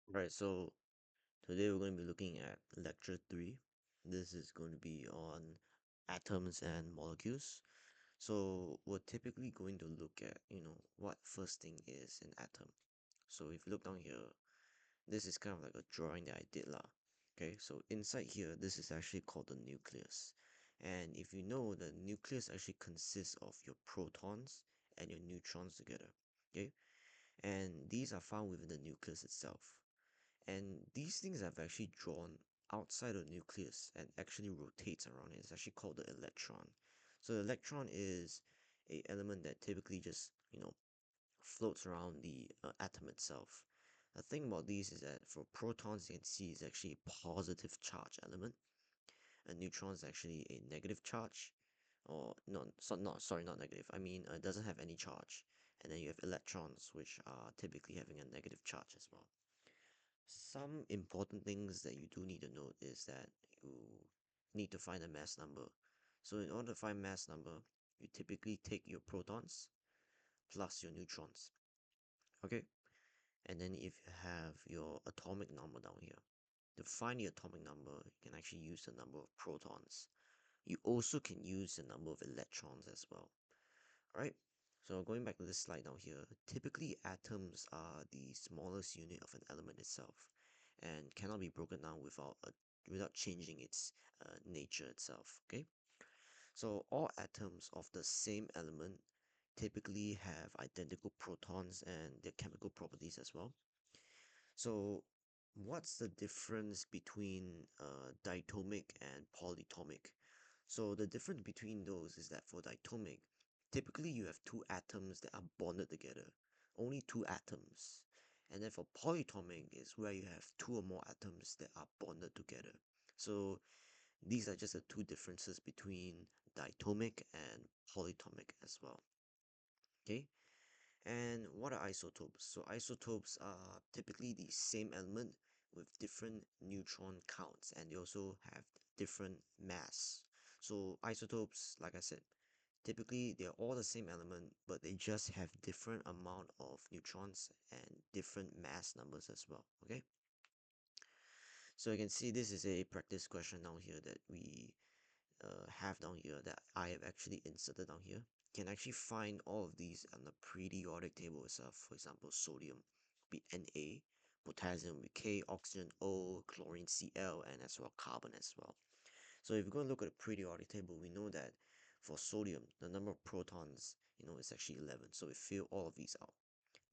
Right, so today we're going to be looking at lecture 3. This is going to be on atoms and molecules. So we're typically going to look at, what first thing is an atom. So if you look down here, this is kind of like a drawing that I did lah. Okay, so inside here, this is actually called the nucleus. And if you know, the nucleus actually consists of your protons and your neutrons together. Okay, and these are found within the nucleus itself. And these things I've actually drawn outside of the nucleus and actually rotates around it. It's actually called the electron. So the electron is a element that typically just, floats around the atom itself. The thing about these is that for protons, you can see it's actually a positive charge element. A neutron is actually a negative charge, or not sorry, not negative. I mean, it doesn't have any charge. And then you have electrons, which are typically having a negative charge as well. Some important things that you do need to note is that you need to find a mass number. So in order to find mass number, you typically take your protons plus your neutrons. Okay? And then if you have your atomic number down here, to find the atomic number, you can actually use the number of protons. You also can use the number of electrons as well. Alright? So going back to this slide down here, typically atoms are the smallest unit of an element itself and cannot be broken down without changing its nature itself. Okay, so all atoms of the same element typically have identical protons and their chemical properties as well. So what's the difference between diatomic and polyatomic? So the difference between those is that for diatomic, typically you have two atoms that are bonded together, only two atoms. And then for polyatomic is where you have two or more atoms that are bonded together. So these are just the two differences between diatomic and polyatomic as well. Okay, and what are isotopes? So isotopes are typically the same element with different neutron counts, and they also have different mass. So isotopes, like I said, typically they're all the same element, but they just have different amount of neutrons and different mass numbers as well. Okay, so you can see this is a practice question down here that we have down here that I have actually inserted down here. Can actually find all of these on the periodic table itself. For example, sodium would be Na, potassium would be K, oxygen O, chlorine Cl, and as well carbon as well. So if you go and look at the periodic table, we know that for sodium, the number of protons, is actually 11. So we fill all of these out.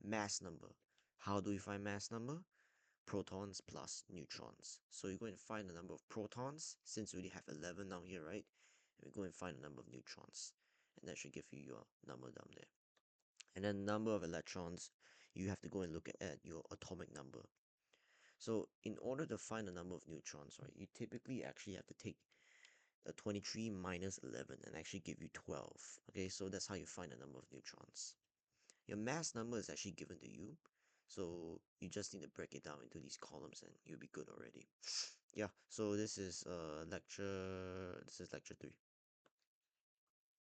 Mass number. How do we find mass number? Protons plus neutrons. So you're going to find the number of protons, since we already have 11 down here, right? And we're going to find the number of neutrons. And that should give you your number down there. And then number of electrons, you have to go and look at your atomic number. So in order to find the number of neutrons, right, you typically actually have to take a 23 minus 11 and actually give you 12. Okay, so that's how you find the number of neutrons. Your mass number is actually given to you, so you just need to break it down into these columns and you'll be good already. Yeah, so this is lecture 3.